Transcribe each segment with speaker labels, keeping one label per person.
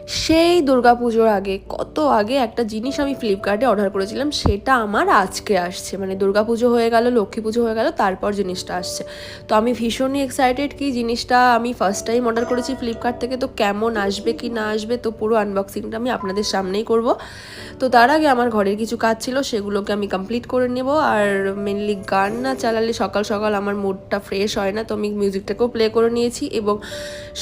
Speaker 1: সেই দুর্গাপুজোর আগে, কত আগে একটা জিনিস আমি ফ্লিপকার্টে অর্ডার করেছিলাম, সেটা আমার আজকে আসছে। মানে দুর্গাপুজো হয়ে গেল, লক্ষ্মী পুজো হয়ে গেল, তারপর জিনিসটা আসছে। তো আমি ভীষণই এক্সাইটেড কি জিনিসটা আমি ফার্স্ট টাইম অর্ডার করেছি ফ্লিপকার্ট থেকে, তো কেমন আসবে কি না আসবে, তো পুরো আনবক্সিংটা আমি আপনাদের সামনেই করব। তো তার আগে আমার ঘরের কিছু কাজ ছিল, সেগুলোকে আমি কমপ্লিট করে নেব। আর মেনলি গান না চালালে সকাল সকাল আমার মুডটা ফ্রেশ হয় না, তো আমি মিউজিকটাকেও প্লে করে নিয়েছি এবং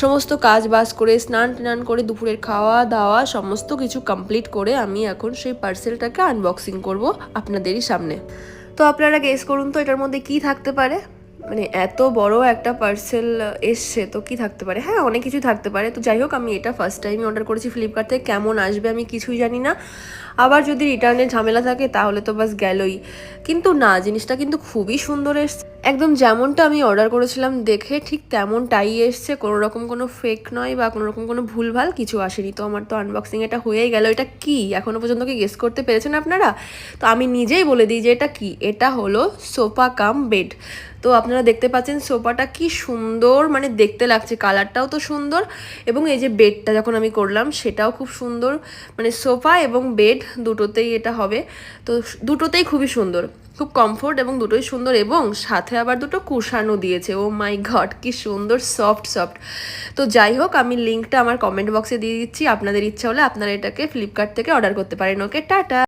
Speaker 1: সমস্ত কাজ বাজ করে স্নান টান করে দুপুরের খাওয়া দাওয়া সমস্ত কিছু কমপ্লিট করে আমি এখন সেই পার্সেলটাকে আনবক্সিং করব আপনাদেরই সামনে। তো আপনারা গেস করুন তো এটার মধ্যে কি থাকতে পারে। মানে এত বড় একটা পার্সেল এসছে, তো কি থাকতে পারে? হ্যাঁ, অনেক কিছু থাকতে পারে। তো যাই হোক, আমি এটা ফার্স্ট টাইমই অর্ডার করেছি ফ্লিপকার্ট থেকে, কেমন আসবে আমি কিছুই জানি না। আবার যদি রিটার্নের ঝামেলা থাকে তাহলে তো বাস গেলই। কিন্তু না, জিনিসটা কিন্তু খুবই সুন্দর এসছে, একদম যেমনটা আমি অর্ডার করেছিলাম দেখে ঠিক তেমনটাই এসছে। কোনো রকম কোনো ফেক নয় বা কোনো রকম কোনো ভুলভাল কিছু আসেনি। তো আমার তো আনবক্সিং এটা হয়েই গেল। এটা কি এখনো পর্যন্ত কি গেস করতে পেরেছেন আপনারা? তো আমি নিজেই বলে দিই যে এটা কি। এটা হলো সোফা কাম বেড। তো আপনারা দেখতে পাচ্ছেন সোফাটা কি সুন্দর মানে দেখতে লাগছে, কালারটাও তো সুন্দর, এবং এই যে বেডটা যখন আমি করলাম সেটাও খুব সুন্দর। মানে সোফা এবং বেড দুটোতেই এটা হবে। তো দুটোতেই খুবই সুন্দর, খুব কমফোর্ট এবং দুটোই সুন্দর, এবং সাথে আবার দুটো কুশানও দিয়েছে। ও মাই গড, কি সুন্দর সফট সফট। তো যাই হোক, আমি লিঙ্কটা আমার কমেন্ট বক্সে দিয়ে দিচ্ছি, আপনাদের ইচ্ছা হলে আপনারা এটাকে ফ্লিপকার্ট থেকে অর্ডার করতে পারেন। ওকে, টাটা।